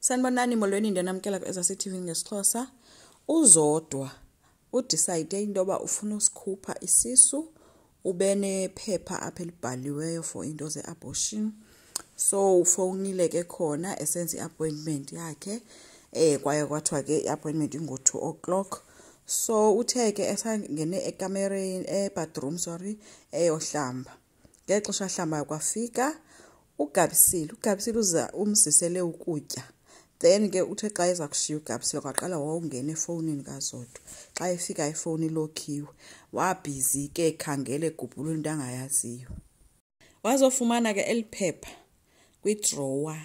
Sanibonani molweni ndanamkela ku-SACTV ngesixhosa. Uzodwa udecide into yoba ufuna usikhupha isisu ube nephepha apha elibhaliweyo for into ze-abortion. So ufowunile ke khona esenza i-appointment yakhe kwaye kwathiwa ke i-appointment ingo-2 o'clock. So uthe ke esangene ebathroom eyohlamba. Ngexesha ahlamba kwafika ugabisile uza umzisele ukutya. Then ke uthe xa eza kushiya ugabisile kwaqala wawungena efonini kaZodwa. Xa efika ifoni ilokhiwe wabhizi ke ekhangele egubhula into angayaziyo. Wazofumana ke eliphepha kwi-drawer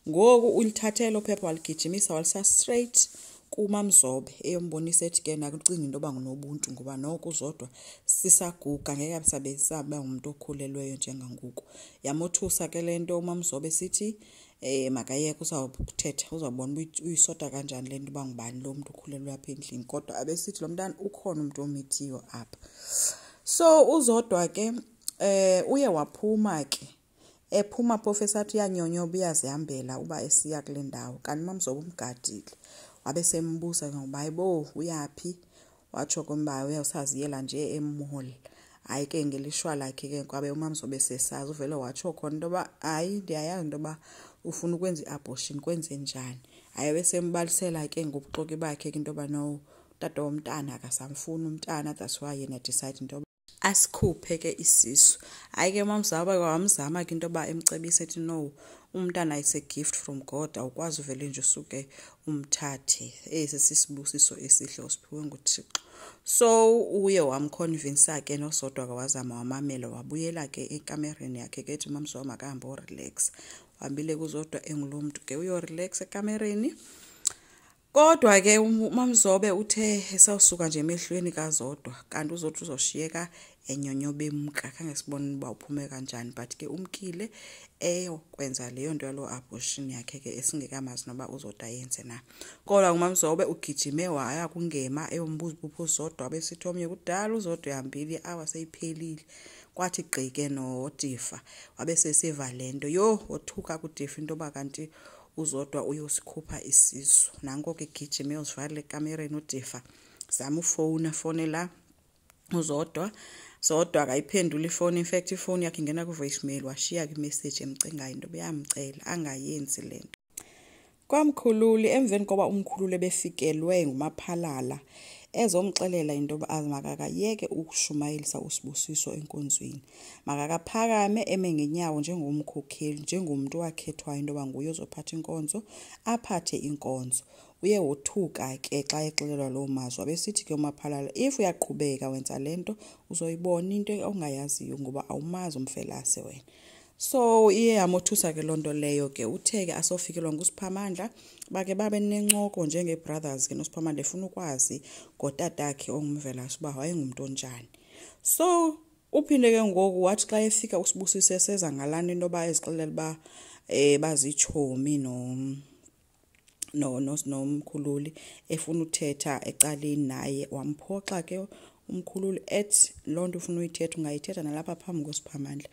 ngoku ulithathe lo phepha waligijimisa walisa straight kuMamzobe eyombonisa ethi ke nakucinga into yoba ngunobuntu ngoba noko uZodwa sisaguga ngeke abisabesaba umuntu okhulelweyo njengangoku. Yamothusa ke lento uMamzobe sithi makayeke uzawuthetha uzawubona uyisota kanjani lento uba ngubani lo muntu okhulelwe apha endlini kodwa abesithi lo mntana ukhona umuntu omithiyo apha. So uZodwa ke uye waphuma ke ephuma professor athi yanyonyoba iyazihambela uba esiya kule ndawo kanti uMamzobe umgadile wabesembuza ngoba hayibo uyapi watsho komba uyawusaziyela nje emall. Hayi ke ngelishwa lakhe ke kwabe uMamzobe sesazi uvele watsho khona into yoba hayi ndiyayazi into yoba ufuna ukwenza i-abortion kwenze njani. Hayi besembalisela ke ngobuxoki bakhe into yoba no tata womntana akasamfuna umntana that's why yena decide into yoba asikhuphe ke isisu. Hayi ke uMamzobe wamzama ke into yoba emcebise ethi no umntana is a gift from God awukwazi uvele nje usuke umthathe esi sisibusiso esihle osiphiwe nguThixo. So uye wamconvince ke noZodwa kawazama wamamela wabuyela ke ekamereni yakhe ke ethi uMamzobe makahambe relax. Wambile kuZodwa engulomuntu ke uyo relax ekamereni. Kodwa ke uMamzobe uthe esawusuka nje emehlweni kaZodwa kanti uZodwa uzoshiyeka enyonyobe emka khange sibone uba uphume kanjani but ke umkile kwenza leyo nto yalo abortion yakhe ke esingekamazi noba uZodwa yenze na. Kodwa uMamzobe ugijime waya kungema eyombuza upho uZodwa besithi omnye kudala uZodwa ehambile awa seyiphelile. Kwathi gqike noDifa wabesesiva lento wothuka kuDifa into yoba kanti uZodwa uyosikhupha isisu. Nanko ke gijime uzivalele ekamereni uDifa zama fonela uZodwa. Zodwa akayiphendula ifoni. In fact ifoni yakhe ingena ku-voicemail washiya imessage emcingayo into beyamcela angayenzi lento. Kwamkhululi emveni koba umkhulule befikelwe ngumaphalala ezomxelela into yoba azimakakayeke ukushumayelisa usibusiso enkonzweni. Makakaphakame eme ngenyawo njengomkhokheli njengomuntu wakhethwayo into yoba nguye ozophatha inkonzo aphathe inkonzo. Uye wothuka ke xa exelelwa lo mazwi abesithi ke umaphalala if uyaqhubeka wenza lento uzoyibona into ongayaziyo ngoba awumazi umfelase wena. So iye yamothusa ke lonto leyo ke uthe ke asofikelwa nguSiphamandla bake babe nencoko njengebrothers ke noSiphamandla efuna ukwazi ngotatakhe ongumvelasi uba wayengumuntu onjani. So uphinde ke ngoku wathi xa efika uSibusise seza ngalana into ba ezixelela ba bazichomi nomkhululi efuna uthetha ecaleni naye wamphoxa ke umkhululi ethi lonto ufuna uyithetha ungayithetha nalapha phambi koSiphamandla.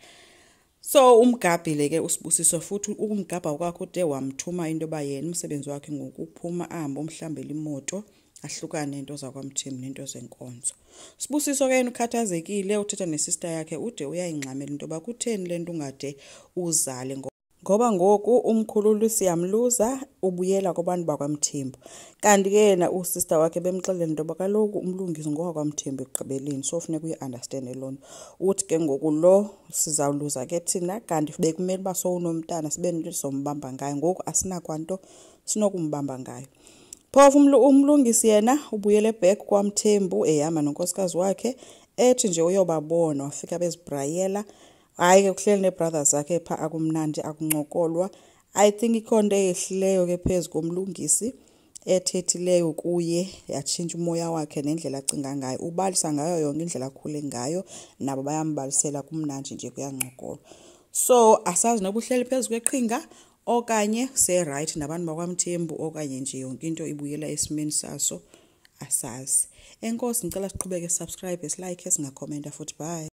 So umgabhile ke uSibusiso futhi ukumgabha kwakhe ude wamthuma into yoba yena umsebenzi wakhe ngokuphuma ahambe umhlambela imoto ahlukane nento zakwaMthembu nento zenkonzo. Sibusiso ke ukhathazekile uthetha nesister yakhe ude uyayingxamela into yoba kutheni lento ungade uzale ngoba ngoku umkhululi siyamluza ubuyela kwabantu bakwaMthembu. Kanti ke yena usister wakhe bemxelela into yoba kaloku uMlungisi ngokwaMthembu ekugqibeleni so funeka uyi-understand lona. Uthi ke ngoku lo sizawuluza ke thina kanti bekumele uba sowunomntana sibe nento sombamba ngayo ngoku asinakwanto sinokumbamba ngayo. Phofu uMlungisi yena ubuyele back kwaMthembu ehamba nonkosikazi wakhe ethi nje uyobabona wafika bezibrayela. Hayi ke kuhleli nebrothers zakhe pha akumnandi akuncokolwa. I think ikhonto ehlileyo ke phezulu koMlungisi ethethileyo kuye yatshintsha umoya wakhe nendlela acinga ngayo. Ubalisa ngayo yonke indlela akhule ngayo nabo bayambalisela kumnandi nje kuyancokolwa. So asazi noba uhleli phezulu kweqhinga okanye se right nabantu bakwaMthembu okanye nje yonke into ibuyela esimeni saso asazi. Enkosi ngicela siqhubeke subscribe, like, singakhomenta futhi bye.